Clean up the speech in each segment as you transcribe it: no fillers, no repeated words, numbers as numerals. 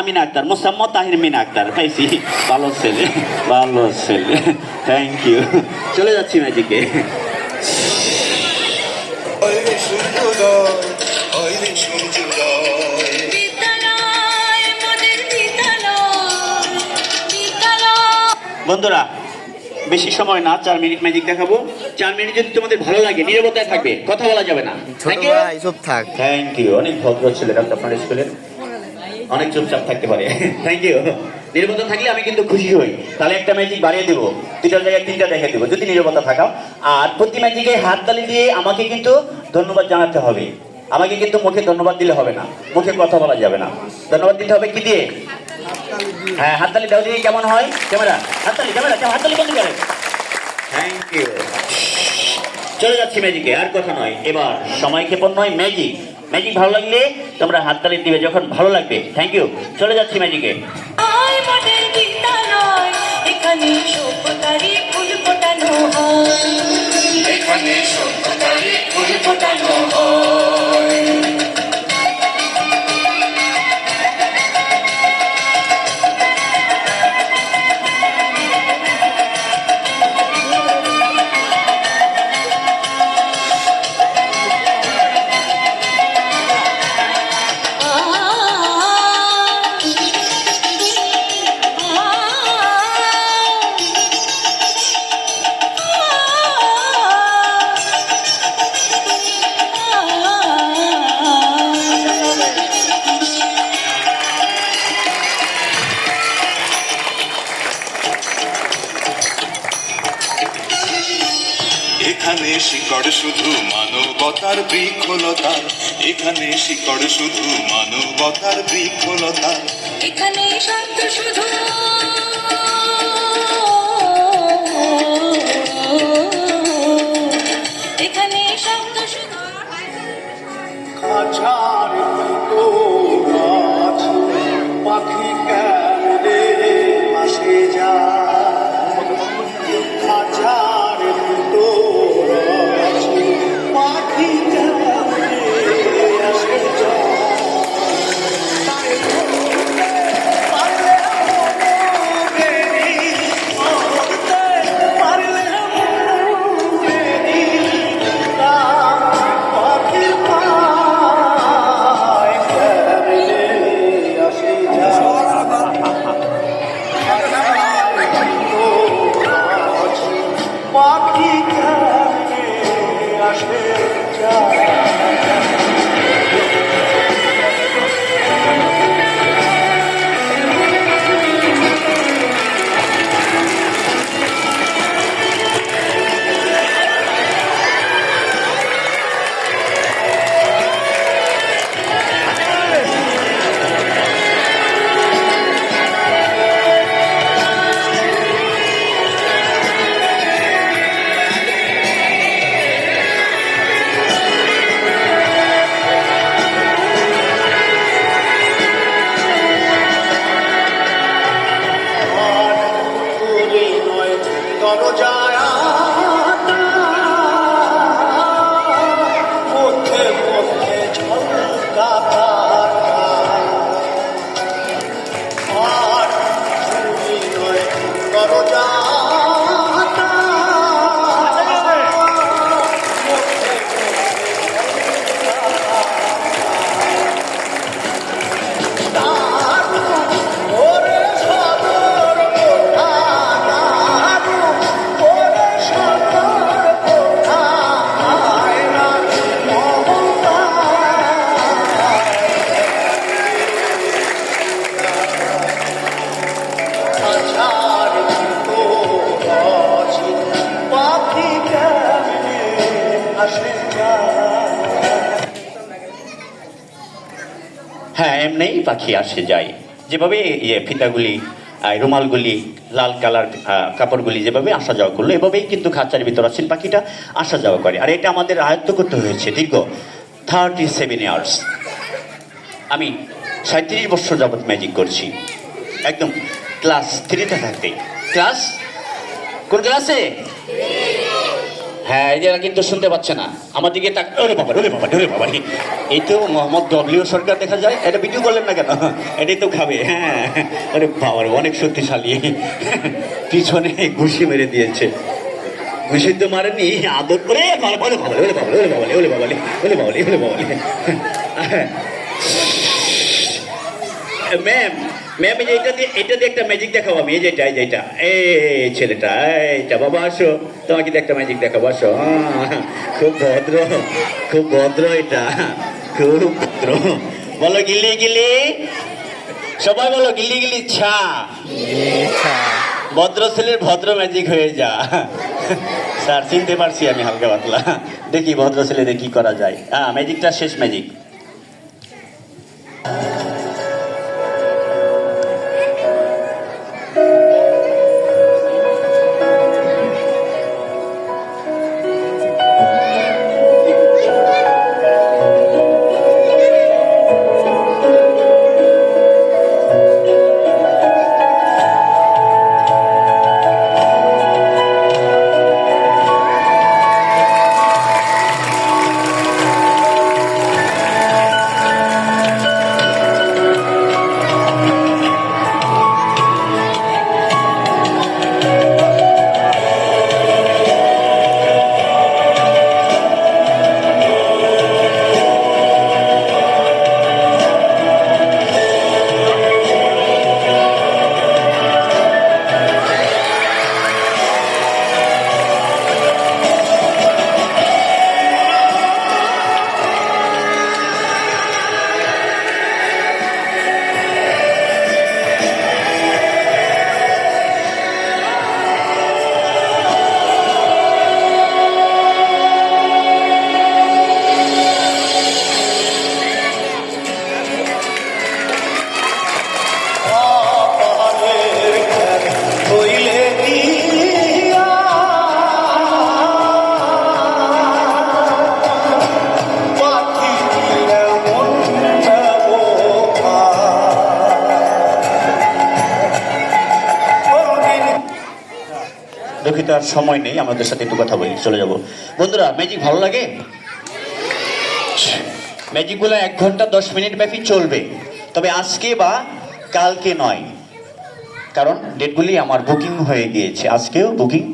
মিনা আক্তার, মোসাম্মদ তাহির মিনা আক্তার। পাইছি, ভালো ছেলে, ভালো ছেলে, থ্যাংক ইউ। চলে যাচ্ছি ম্যাজিকে। বন্ধুরা, বেশি সময় না, 4 মিনিট ম্যাজিক দেখাবো। 4 মিনিট যদি তোমাদের ভালো লাগে নীরবতায় থাকবে, কথা বলা যাবে না। Thank you. অনেক ভদ্র ছিলেন আপনার স্কুলের, অনেক চুপচাপ থাকতে পারে। Thank you. নীরবতা থাকলে আমি কিন্তু খুশি হই। তাহলে একটা ম্যাজিক বাড়িয়ে দেবো, 2টার জায়গায় 3টা দেখে দেবো যদি নীরবতা থাকাও। আর প্রতি ম্যাজিকে হাততালি দিয়ে আমাকে কিন্তু ধন্যবাদ জানাতে হবে। আমাকে কিন্তু মুখে ধন্যবাদ দিলে হবে না, মুখে কথা বলা যাবে না। ধন্যবাদ দিতে হবে কি দিয়ে? হ্যাঁ, হাততালি দাও দিয়ে। কেমন হয় ক্যামেরা? হাততালি, ক্যামেরা হাততালি বন্ধ করে। Thank you. চলে যাচ্ছি ম্যাজিকে, আর কথা নয়। এবার সময় ক্ষেপণ নয়, ম্যাজিক। ম্যাজিক ভালো লাগলে তোমরা হাততালি দিবে যখন ভালো লাগবে। Thank you. চলে যাচ্ছি ম্যাজিকে। এখানে সভ্যতারই ফুল ফোটানো হয়, এখানে সভ্যতারই ফুল ফোটানো হয়। এখানে শিকড় শুধু মানবতার বৃক্ষলতার, এখানে শিকড় শুধু মানবতার বৃক্ষলতার, এখানে শান্ত শুধু এখানে শান্ত শুধু খাঁচার ভিতর পাখি কেমনে আসে যায়, খাঁচার ভিতর পাখি কেমনে আসে যায়। পারলে পাখির পায় কেমনে আসে পাখি কেমনে আসে যায়। দরজায় মধ্যে মধ্যে ঝলকা আর চুরি নয় দরজা হ্যাঁ, এমনিই পাখি আসে যায়। যেভাবে ফিতাগুলি, রুমালগুলি, লাল কালার কাপড়গুলি যেভাবে আসা যাওয়া করলো, এভাবেই কিন্তু খাঁচার ভিতর আছেন পাখিটা আসা যাওয়া করে। আর এটা আমাদের আয়ত্ত করতে হয়েছে দীর্ঘ 37 ইয়ার্স। আমি 37 বছর যাবৎ ম্যাজিক করছি, একদম ক্লাস 3তে থাকতেই। ক্লাস কোন ক্লাসে? হ্যাঁ, এরা কিন্তু শুনতে পাচ্ছে না আমার দিকে তাক। ওরে বাবা, ওরে বাবা, ওরে বাবা, এই তো মোহাম্মদ ডব্লিউ সরকার দেখা যায়। এটা ভিডিও করলেন না কেন? এটাই তো খাবে। হ্যাঁ, আরে বাবা, অনেক শক্তিশালী। পিছনে ঘুষি মেরে দিয়েছে। ঘুষি তো মারেনি, আদর করে। ওরে বাবা, ওরে বাবা, ওরে বাবা, ওরে বাবা, ওরে বাবা, ওরে বাবা, ওরে বাবা। ম্যাম, ম্যাম, এটা দিয়ে একটা ম্যাজিক দেখাবো আমি। এই যেটা, এই ছেলেটা, এইটা। বাবা আসো, তোমাকে দিয়ে একটা ম্যাজিক দেখাবো, আসো। খুব ভদ্র, খুব ভদ্র এটা, খুব ভদ্র। বলো গিলি গিলি, সবাই বলো গিলি গিলি ছা। ভদ্র ছেলের ভদ্র ম্যাজিক হয়ে যা। স্যার, চিনতে পারছি আমি হালকা পাতলা। দেখি ভদ্র ছেলেদের কি করা যায়। ম্যাজিকটা শেষ ম্যাজিক। দুঃখিত, আর সময় নেই, আমাদের সাথে একটু কথা বলি, চলে যাব। বন্ধুরা, ম্যাজিক ভালো লাগে? ম্যাজিকগুলো 1 ঘন্টা 10 মিনিট ব্যাপী চলবে, তবে আজকে বা কালকে নয়, কারণ ডেটগুলি আমার বুকিং হয়ে গিয়েছে। আজকেও বুকিং,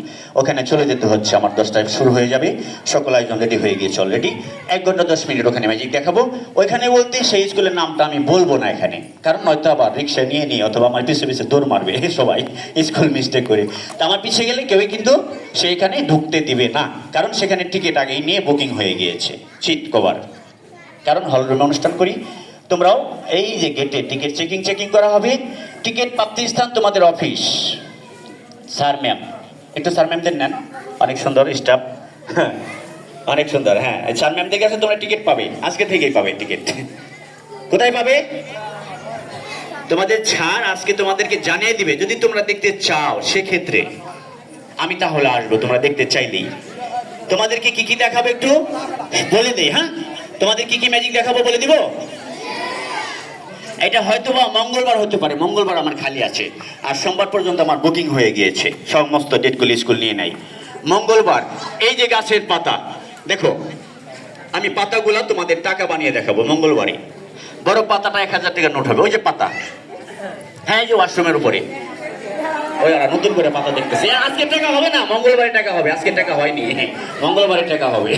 ওখানে চলে যেতে হচ্ছে। আমার 10টায় শুরু হয়ে যাবে, সকল আয়োজন রেডি হয়ে গিয়েছে অলরেডি। 1 ঘন্টা 10 মিনিট ওখানে ম্যাজিক দেখাবো। ওইখানে বলতে সেই স্কুলের নামটা আমি বলবো না এখানে, কারণ নয়তো আবার রিক্সা নিয়ে অথবা আমার পিছিয়ে পিছিয়ে দৌড় মারবে সবাই, স্কুল মিস্টেক করে। তা আমার পিছিয়ে গেলে কেউই কিন্তু সেইখানে ঢুকতে দিবে না, কারণ সেখানে টিকিট আগেই নিয়ে বুকিং হয়ে গিয়েছে, সিট কভার। কারণ হলরুমে অনুষ্ঠান করি। তোমরাও এই যে গেটে টিকিট চেকিং করা হবে। টিকিট প্রাপ্তি স্থান তোমাদের অফিস। স্যার ম্যাম, একটু স্যার ম্যামদের নেন, অনেক সুন্দর স্টাফ, অনেক সুন্দর। হ্যাঁ, স্যার ম্যামদের কাছে তোমরা টিকিট পাবে, আজকে থেকেই পাবে টিকিট। কোথায় পাবে? তোমাদের ছাড় আজকে তোমাদেরকে জানিয়ে দিবে। যদি তোমরা দেখতে চাও সেক্ষেত্রে আমি তাহলে আসবো, তোমরা দেখতে চাইলেই। তোমাদেরকে কি কি দেখাবো একটু বলে দেই। হ্যাঁ, তোমাদের কি কি ম্যাজিক দেখাবো বলে দিব। এটা হয়তো বা মঙ্গলবার হতে পারে, মঙ্গলবার আমার খালি আছে, আর সোমবার পর্যন্ত আমার বুকিং হয়ে গিয়েছে, সমস্ত ডেটগুলি স্কুল নিয়ে নাই। মঙ্গলবার এই যে গাছের পাতা, দেখো আমি পাতাগুলা তোমাদের টাকা বানিয়ে দেখাবো মঙ্গলবারে। বড় পাতাটা 1000 টাকার নোট হবে, ওই যে পাতা। হ্যাঁ, এই যে ওয়াশরুমের উপরে ওই নতুন করে পাতা দেখতেছি। আজকে টাকা হবে না, মঙ্গলবারে টাকা হবে। আজকে টাকা হয়নি, মঙ্গলবারে টাকা হবে।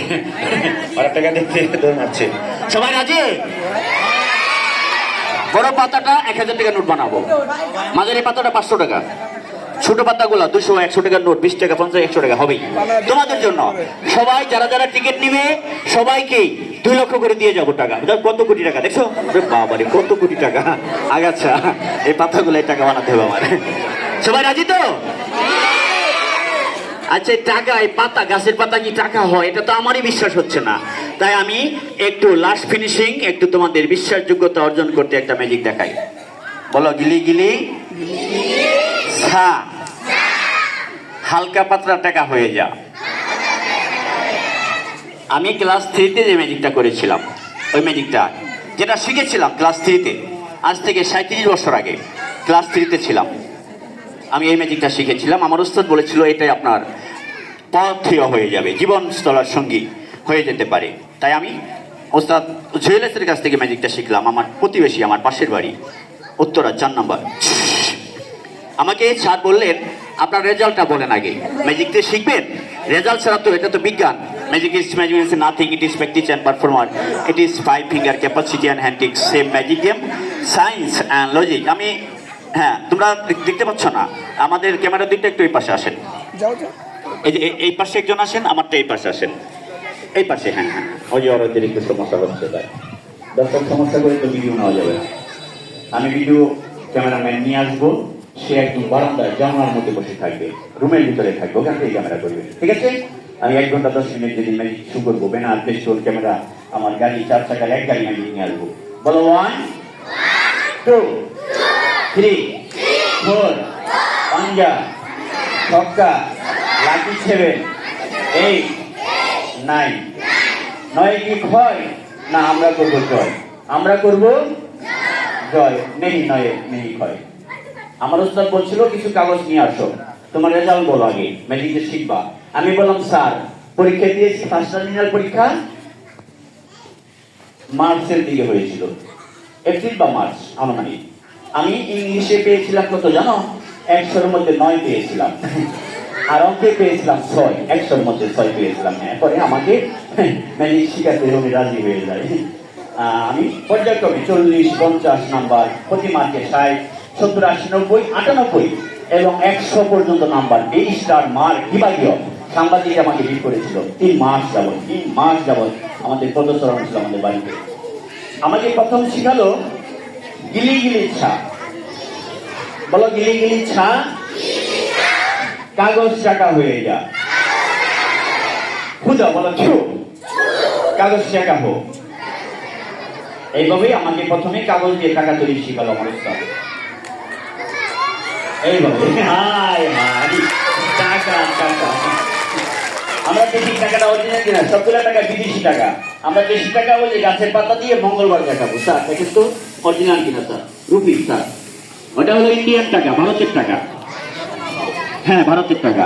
ওরা টাকা দেখতে দৌড় মারছে। সবাই রাজি? বড় পাতাটা 1000 টাকার নোট বানাবো, মাঝারি পাতাটা 500 টাকা, ছোট পাতাগুলা 200 100 টাকার নোট, 20 টাকা 50 100 টাকা হবেই তোমাদের জন্য। সবাই যারা যারা টিকিট নিবে সবাইকে 2 লক্ষ করে দিয়ে যাবো টাকা। কত কোটি টাকা দেখছো? বাবারে, কত কোটি টাকা। আচ্ছা, এই পাতাগুলো টাকা বানাতে হবে আমার। সবাই রাজি তো? আচ্ছা, টাকা, এই পাতা, গাছের পাতা কি টাকা হয়? এটা তো আমারই বিশ্বাস হচ্ছে না। তাই আমি একটু লাস্ট ফিনিশিং, একটু তোমাদের বিশ্বাসযোগ্যতা অর্জন করতে একটা ম্যাজিক দেখাই। বলো গিলি গিলি ছা, হালকা পাতলা টাকা হয়ে যা। আমি ক্লাস 3-তে যে ম্যাজিকটা করেছিলাম, ওই ম্যাজিকটা যেটা শিখেছিলাম ক্লাস 3-তে, আজ থেকে 37 বছর আগে ক্লাস 3-তে ছিলাম আমি, এই ম্যাজিকটা শিখেছিলাম। আমার উস্তাদ বলেছিল এটাই আপনার পথেয় হয়ে যাবে, জীবন স্থলার সঙ্গী হয়ে যেতে পারে। তাই আমি ওস্তাদ জুয়েলার্সের কাছ থেকে ম্যাজিকটা শিখলাম। আমার প্রতিবেশী, আমার পাশের বাড়ি, উত্তরা 4 নম্বর। আমাকে স্যার বললেন আপনার রেজাল্টটা বলেন আগে, ম্যাজিকটা শিখবেন, রেজাল্ট ছাড়া তো এটা তো বিজ্ঞান। Magic is nothing, it is practice and performer, it is 5 finger capacity and হ্যান্ডিক, same magic game, science and logic. আমি হ্যাঁ, তোমরা দেখতে পাচ্ছ না, আমাদের ক্যামেরা দুইটা একটু এই পাশে আসেন, এই যে এই পাশে একজন আসেন, আমারটা এই পাশে আসেন, এই পাশে। হ্যাঁ হ্যাঁ, ওই যে ওর অতিরিক্ত সমস্যা হচ্ছে, তাই দর্শক সমস্যা করে তো ভিডিও নেওয়া যাবে না। আমি ভিডিও ক্যামেরাম্যান নিয়ে আসবো, সে একদম বারান্দায় জানালার মধ্যে বসে থাকবে, রুমের ভিতরে থাকবে, ওখান থেকে ক্যামেরা করবে, ঠিক আছে? আমি 1 ঘন্টা 10 মিনিট যদি ম্যাজিক শুরু করবো, বেনার পেস্টোল ক্যামেরা, আমার গাড়ি 4 চাকার এক গাড়ি ম্যাজিক নিয়ে আসবো। বলো 1 2 3 4, পাঞ্জা, ছক্কা, লাকি 7 8 9। 9 কি ক্ষয় না, আমরা করবো জয়, আমরা করবো জয়, নেই নয় নেই ক্ষয়। আমার উস্তাদ বলছিল কিছু কাগজ নিয়ে আসো, তোমার রেজাল্ট বলো আগে, ম্যাজিকে শিখবা। আমি বললাম স্যার পরীক্ষা দিয়েছি, ফার্স্ট টার্মিনাল পরীক্ষা মার্চের দিকে হয়েছিল, এপ্রিল বা মার্চ আনুমানিক। আমি ইংলিশে পেয়েছিলাম কত জানো? 100-এর মধ্যে 9 পেয়েছিলাম, আর অঙ্কে পেয়েছিলাম 6, 100-এর মধ্যে 6 পেয়েছিলাম। এরপরে আমাকে ম্যাজিক শিখাতে উনি রাজি হয়ে যায়। আমি পর্যায়ক্রমে 40, 50 নাম্বার, প্রতি মার্কে 60, 70, 80, 90, 98 এবং 100 পর্যন্ত নাম্বার, 20 স্টার মার্ক বিভাগীয় সাংবাদিক আমাকে বিট করেছিল। 3 মাস যাবত আমাদের পদচারণ ছিল আমাদের বাড়িতে। আমাকে প্রথম শিখালো গিলি গিলি ছা, বলো গিলি গিলি ছা, কাগজ টাকা হয়ে যা, খুঁজা বলো ছু, কাগজ টাকা হো। এইভাবেই আমাকে প্রথমে কাগজ দিয়ে টাকা তৈরি শিখালো আমার উস্তাদ। এইভাবে হাই হাই টাকা টাকা, আমরা দেশি টাকাটা অরিজিনাল কিনা, সবগুলা টাকা বিদেশি টাকা। আমরা দেশি টাকা ওই যে গাছের পাতা দিয়ে মঙ্গলবার দেখাবো স্যার, এটা কিন্তু অরিজিনাল কিনা স্যার, রুপি স্যার, ওটা হলো ইন্ডিয়ান টাকা, ভারতের টাকা। হ্যাঁ ভারতের টাকা,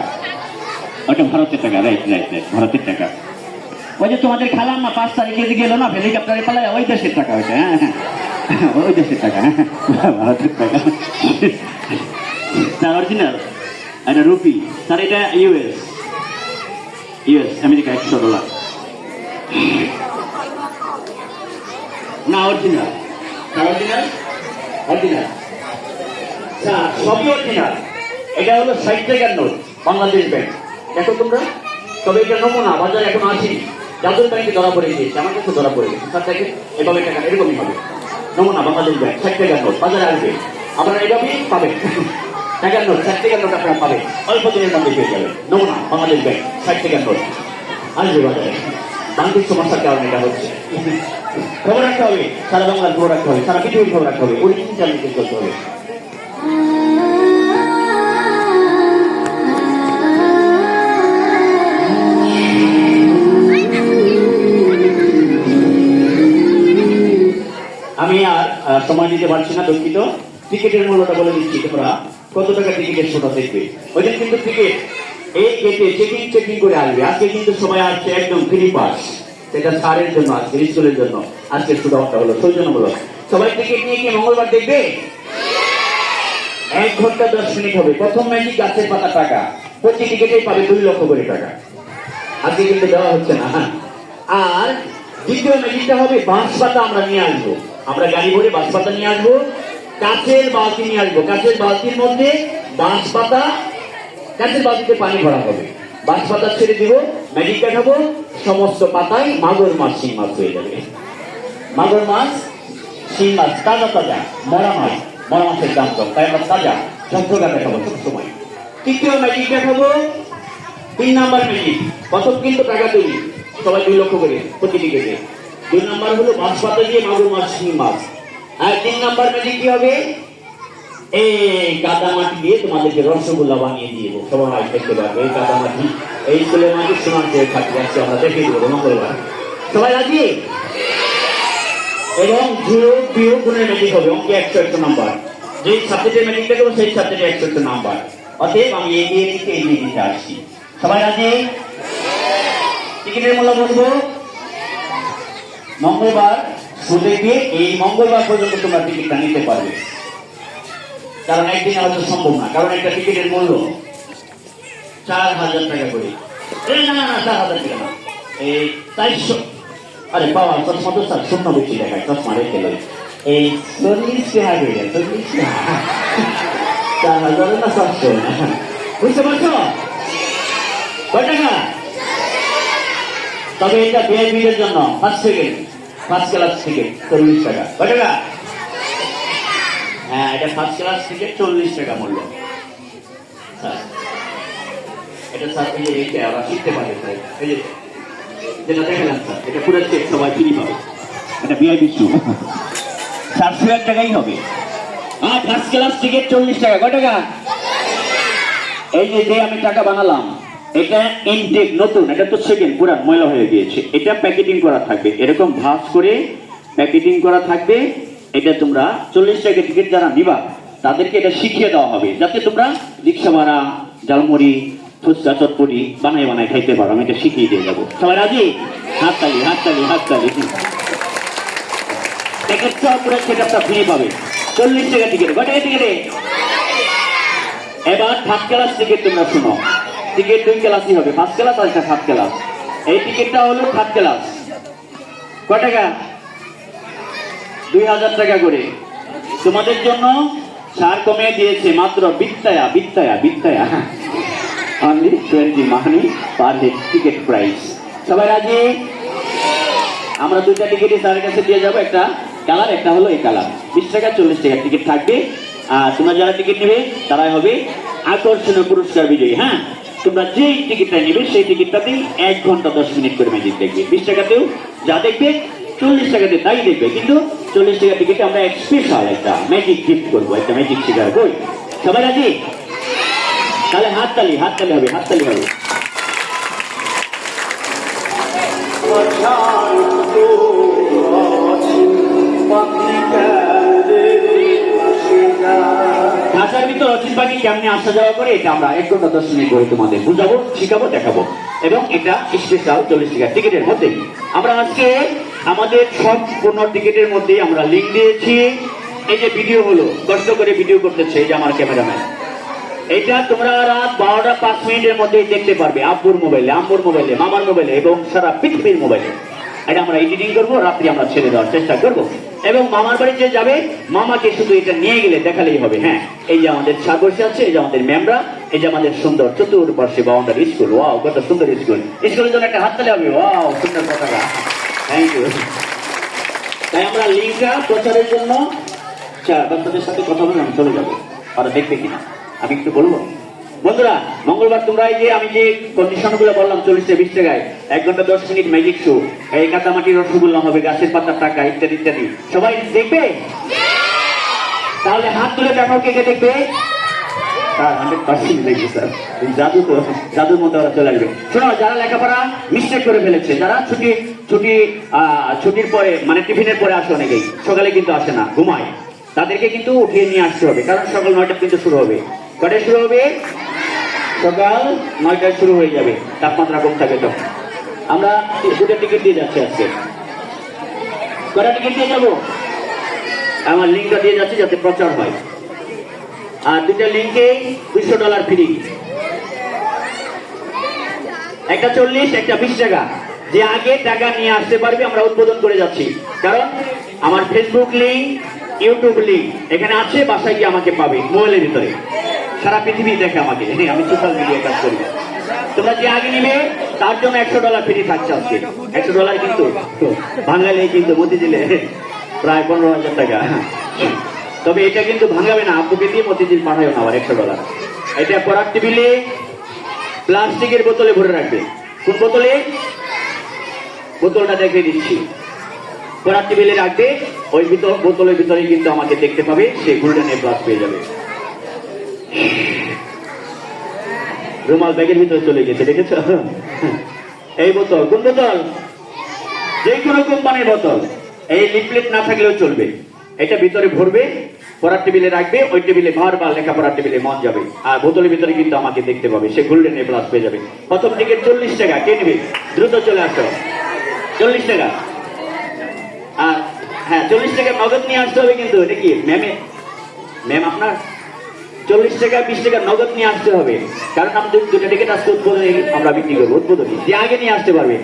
ওটা ভারতের টাকা, রাইট রাইট রাইট, ভারতের টাকা। ওই যে তোমাদের খেলাম না 5 তারিখে দিকে এলো না হেলিকপ্টারে পালায়, ওই দেশের টাকা ওইটা, হ্যাঁ হ্যাঁ ওই দেশের টাকা, হ্যাঁ ভারতের টাকা স্যার, অরিজিনাল। এটা রুপি স্যার, এটা ইউএস আমেরিকা $100 না, অরিজিনাল স্যার, অরিজিনাল স্যার, সবই অরিজিনাল। এটা হলো 60 টাকার নোট, বাংলাদেশ ব্যাংক, দেখো তোমরা। তবে এটা নমুনা, বাজারে এখন আসেনি, যাদের ব্যাংকে ধরা পড়ে গিয়েছে, আমার কাছে ধরা পড়ে গেছে। স্যার দেখে এভাবে টাকা এরকমই হবে, নমুনা বাংলাদেশ ব্যাংক 60 টাকার নোট, বাজারে আসবে, আপনারা এভাবেই পাবেন। টাকার নোট 60 টাকার নোট আপনারা পাবেন, অল্প দিনের মধ্যে পেয়ে যাবেন। নমুনা বাংলাদেশ ব্যাংক 60 টাকার নোট আসবে বাজারে। বাংলাদেশ সমস্যার কারণে এটা হচ্ছে। খবর রাখতে হবে, সারা বাংলার খবর রাখতে হবে, সারা পৃথিবীর খবর রাখতে হবে, অরিজিনাল চ্যানেলকে করতে হবে। আমি আর সময় দিতে পারছি না, দুঃখিত। টিকিটের মূল্যটা বলে দিচ্ছি, তোমরা কত টাকা টিকিটের শোটা দেখবে। ওই দিন কিন্তু টিকিট এই কেটে চেকিং করে আসবে। আজকে কিন্তু সবাই আসছে একদম ফ্রি পাস, সেটা স্যারের জন্য, আজকে স্কুলের জন্য আজকে শোটা হলো সৌজন্যমূলক। সবাই টিকিট নিয়ে কি মঙ্গলবার দেখবে? 1 ঘন্টা 10 মিনিট হবে। প্রথম ম্যাজিক গাছের পাতা টাকা, প্রতি টিকিটেই পাবে 2 লক্ষ করে টাকা। আজকে কিন্তু দেওয়া হচ্ছে না। আর দ্বিতীয় ম্যাজিকটা হবে বাঁশ পাতা আমরা নিয়ে আসবো, আমরা গাড়ি ভরে বাঁশ পাতা নিয়ে আসবো, কাঁচের বালতি নিয়ে আসবো, কাঁচের বালতির মধ্যে বাঁশ পাতা, কাঁচের বালতিতে পানি ভরা হবে, বাঁশ পাতা ছেড়ে দিব, ম্যাজিক দেখাবো, সমস্ত পাতায় মাগুর মাছ, শিং মাছ হয়ে যাবে। মাগুর মাছ, শিং মাছ, তাজা তাজা, মরা মাছের দাম কম, তাই আমরা তাজা ঝকঝকা দেখাবো সব সময়। তৃতীয় ম্যাজিক দেখাবো 3 নাম্বার ম্যাজিক। প্রথম কিন্তু টাকা তৈরি, সবাই 2 লক্ষ করে প্রতি টিকিটে। 2 নাম্বার হলো বাঁশ পাতা দিয়ে মাগুর মাছ, শিং মাছ। আর 3 নাম্বার ম্যাজিক কি হবে? এই কাদা মাটি দিয়ে তোমাদেরকে রসগোল্লা বানিয়ে দিয়ে দেবো, সবাই দেখতে পারবে। এই কাদা মাটি, এই স্কুলের মাটি সোনার চেয়ে থাকবে, আজকে আমরা দেখিয়ে দেবো মঙ্গলবার। সবাই রাজি? এবং যোগ বিয়োগ গুণের ম্যাজিক হবে, অঙ্কে 100 নাম্বার। যেই সাবজেক্টের ম্যাজিক দেবো সেই সাবজেক্টে 100 নাম্বার। অতএব আমি এগিয়ে দিতে আসছি। সবাই রাজি? টিকিটের মূল্য বলবো। মঙ্গলবার থেকে এই মঙ্গলবার পর্যন্ত তোমরা টিকিটটা নিতে পারবে, কারণ একদিনে হয়তো সম্ভব না, কারণ একটা টিকিটের মূল্য 4,000 টাকা করে। না 4,000 টাকা না, এই 400। আরে বাবা, চশমা তো স্যার শূন্য বেশি দেখায়, চশমা রেখে লই। এই 40 টাকা করে, 40 টাকা, 4,000 না 700, বুঝতে পারছো কয় টাকা? তবে এটা ভিআইপির জন্য ফার্স্ট ক্লাস টিকিট 40 টাকা। কয় টাকা? হ্যাঁ, এটা ফার্স্ট ক্লাস টিকিট 40 টাকা মূল্য। এটা স্যার এই যে এইটা আমরা শিখতে পারি স্যার, এই যে যেটা দেখালাম স্যার, এটা পুরো চেক সবাই ফ্রি পাবে। এটা ভিআইপি শু 400 টাকাই হবে। আর ফার্স্ট ক্লাস টিকিট 40 টাকা। কয় টাকা? এই যে আমি টাকা বানালাম, এটা ইনটেক নতুন, এটা তো সেকেন্ড, পুরা ময়লা হয়ে গিয়েছে। এটা প্যাকেটিং করা থাকবে, এরকম ভাঁজ করে প্যাকেটিং করা থাকবে। এটা তোমরা 40 টাকা টিকিট যারা নিবা তাদেরকে এটা শিখিয়ে দেওয়া হবে, যাতে তোমরা রিক্সা ভাড়া, জালমুড়ি, ফুচকা, চটপটি বানায় খাইতে পারো। আমি এটা শিখিয়ে দিয়ে যাবো। সবাই রাজি? হাততালি। টিকিটটা পুরো সেটআপটা ফ্রি পাবে। 40 টাকা টিকিট। কয় টাকা টিকিটে? এবার ফার্স্ট ক্লাস টিকিট তোমরা শুনো। টিকিট 2 ক্লাসই হবে, ফার্স্ট ক্লাস আর একটা থার্ড ক্লাস। এই টিকিটটা হলো থার্ড ক্লাস। কয় টাকা? 2,000 টাকা করে। তোমাদের জন্য ছাড় কমে দিয়েছে মাত্র বিত্তায়া অনলি 20 মানি পার হেড টিকিট প্রাইস। সবাই রাজি? আমরা 2টা টিকিটই স্যারের কাছে দিয়ে যাবো, একটা কালার, একটা হলো এই কালার। 20 টাকা 40 টাকা টিকিট থাকবে। আর তোমরা যারা টিকিট নেবে তারাই হবে আকর্ষণীয় পুরস্কার বিজয়ী। হ্যাঁ, তোমরা যেই টিকিটটা নেবে সেই টিকিটটাতেই 1 ঘন্টা 10 মিনিট করে ম্যাজিক দেখবে। 20 টাকাতেও যা দেখবে 40 টাকাতে তাই দেখবে, কিন্তু 40 টাকা টিকিটে আমরা স্পেশাল একটা ম্যাজিক গিফট করবো, একটা ম্যাজিক শিকার বই। সবাই রাজি? তাহলে হাততালি হবে, হাততালি হবে। ঢাকার ভিতর অচিন পাখি কেমনি আসা যাওয়া করে এটা আমরা 1 ঘন্টা 10 মিনিট করে তোমাদের বুঝাবো, শিখাবো, দেখাবো। এবং এটা স্পেশাল 40 টাকা টিকিটের মধ্যে। আমরা আজকে আমাদের সম্পূর্ণ টিকিটের মধ্যে আমরা লিঙ্ক দিয়েছি। এই যে ভিডিও হলো, কষ্ট করে ভিডিও করতেছে এই যে আমার ক্যামেরাম্যান, এটা তোমরা রাত 12টা 5 মিনিটের মধ্যেই দেখতে পারবে। আব্বুর মোবাইলে, আম্মুর মোবাইলে, মামার মোবাইলে এবং সারা পৃথিবীর মোবাইলে। এটা আমরা এডিটিং করবো, রাত্রি আমরা ছেড়ে দেওয়ার চেষ্টা করবো। এবং মামার বাড়িতে যাবে, মামাকে শুধু এটা নিয়ে গেলে দেখালেই হবে। হ্যাঁ, এই যে আমাদের ছাদ বসে আছে, এই যে আমাদের ম্যামরা, এই যে আমাদের সুন্দর চতুর্পাশে বাউন্ডারি স্কুল। ওয়াও, কত সুন্দর স্কুল। স্কুলের জন্য একটা হাততালি হবে। ওয়াও, সুন্দর পতাকা। Thank you. তাই আমরা লিঙ্কটা প্রচারের জন্য বাচ্চাদের সাথে কথা বলে আমি চলে যাবো, ওরা দেখবে কিনা আমি একটু বলবো। বন্ধুরা, মঙ্গলবার তোমরা এই যে আমি যে কন্ডিশন গুলো বললাম 40 থেকে 20 টাকায় 1 ঘন্টা 10 মিনিট ম্যাজিক শো, এই কাঁচামাটির রসগোল্লা হবে, গাছের পাতার টাকা, ইত্যাদি ইত্যাদি। সবাই দেখবে? তাহলে হাত তুলে দেখাও কে কে দেখবে। স্যার 100% দেখবে স্যার, জাদু তো, জাদুর মধ্যে ওরা চলে আসবে। শোনো, যারা লেখাপড়া মিস্টেক করে ফেলেছে, যারা ছুটির পরে মানে টিফিনের পরে আসে, অনেকেই সকালে কিন্তু আসে না, ঘুমায়, তাদেরকে কিন্তু উঠিয়ে নিয়ে আসতে হবে, কারণ সকাল 9টা কিন্তু শুরু হবে। কটায় শুরু হবে? সকাল 9টায় শুরু হয়ে যাবে, তাপমাত্রা কম থাকে তো। আমরা 2টা টিকিট দিয়ে যাচ্ছি আজকে। কটা টিকিট দিয়ে যাবো? আমার লিঙ্কটা দিয়ে যাচ্ছি যাতে প্রচার হয়। আর 2টা লিঙ্কে $200 ফ্রি, একটা 40, একটা 20 টাকা। যে আগে টাকা নিয়ে আসতে পারবে আমরা উদ্বোধন করে যাচ্ছি, কারণ আমার ফেসবুক লিঙ্ক, ইউটিউব লিঙ্ক এখানে আছে, বাসায় গিয়ে আমাকে পাবে মোবাইলের ভিতরে, সারা পৃথিবী দেখে আমাকে। আমি সোশ্যাল মিডিয়ায় কাজ করি। তোমরা যে আগে নিবে তার জন্য $100 ফ্রি থাকছে আজকে। $100 কিন্তু বাঙালি কিন্তু মতিঝিলে প্রায় 15,000 টাকা। তবে এটা কিন্তু ভাঙাবে না, আব্বুকে দিয়ে মতিঝিল পাঠাবে না আবার $100। এটা পরার টেবিলে প্লাস্টিকের বোতলে ভরে রাখবে। কোন বোতলে? বোতলটা দেখে দিচ্ছি। পরার টেবিলে রাখবে, ওই বোতলের ভিতরে কিন্তু আমাকে দেখতে পাবে, সে গোল্ডেন এ প্লাস পেয়ে যাবে। রুমাল ব্যাগের ভিতরে চলে গেছে, দেখেছ? এই বোতল, কোন বোতল? যে কোনো কোম্পানির বোতল, এই লিফলেট না থাকলেও চলবে। এটা ভিতরে ভরবে, পড়ার টেবিলে রাখবে, ওই টেবিলে বারবার লেখাপড়ার টেবিলে মন যাবে। আর বোতলের ভিতরে কিন্তু আমাকে দেখতে পাবে, সে গোল্ডেন এ প্লাস পেয়ে যাবে। প্রথম টিকিট 40 টাকা, কে নেবে? দ্রুত চলে আসো। 40 টাকা। আর হ্যাঁ, 40 টাকা নগদ নিয়ে আসতে হবে কিন্তু। এটা কি ম্যাম আপনার 40 টাকা 20 টাকা নগদ নিয়ে আসতে হবে, কারণ আমাদের দুটো টিকিট আজকে উদ্বোধনে আমরা বিক্রি করবো। উদ্বোধনী যে আগে নিয়ে আসতে পারবে,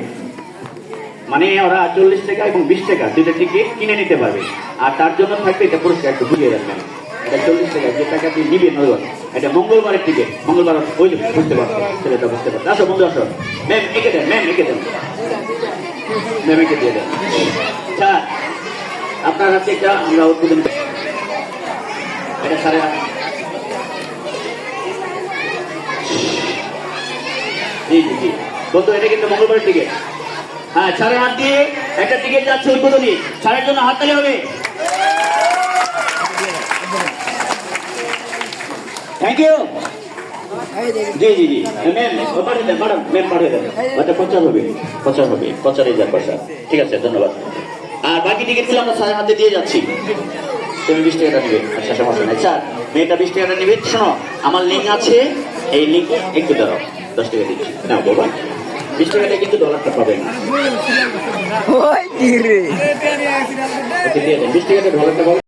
মানে ওরা 40 টাকা এবং 20 টাকা দুটো টিকিট কিনে নিতে পারবে। আর তার জন্য থাকবে এটা পুরস্কার, একটু বুঝিয়ে রাখবেন। এটা 40 টাকা, যে টাকা দিয়ে নিবে নগদ। এটা মঙ্গলবারের টিকিট, মঙ্গলবার ওই যে বুঝতে পারছো, ছেলেটা বুঝতে পারছো। আসো বন্ধু আসো, ম্যাম এঁকে দেন, ম্যাম এঁকে দেন, ম্যাম এঁকে দিয়ে দেন। আচ্ছা, আপনার হাতে একটা আমরা উদ্বোধন, এটা সাড়ে জি জি জি বন্ধু, এটা কিন্তু মঙ্গলবারের টিকিট। হ্যাঁ, 8.5 দিয়ে একটা টিকিট যাচ্ছে উদ্বোধনী। ছাড়ের জন্য হাততালি হবে। Thank you. জি জি জি ম্যাম, পাঠিয়ে দেন ম্যাডাম, ম্যাম পাঠিয়ে দেন। ওটা প্রচার হবে, প্রচারে যার পয়সা। ঠিক আছে, ধন্যবাদ। আর বাকি টিকিটগুলো আমরা স্যারের হাতে দিয়ে যাচ্ছি। তুমি 20 টাকাটা নেবে। আচ্ছা, সমস্যা নেই স্যার, মেয়েটা 20 টাকাটা নেবে। শোনো, আমার লিঙ্ক আছে, এই লিঙ্কে একটু দাঁড়াও, 10 টাকা দিচ্ছি। না বাবা, 20 টাকাটা কিন্তু ডলারটা পাবে না। ওকে দিয়ে দেন, 20 টাকাটা ডলারটা পাবে।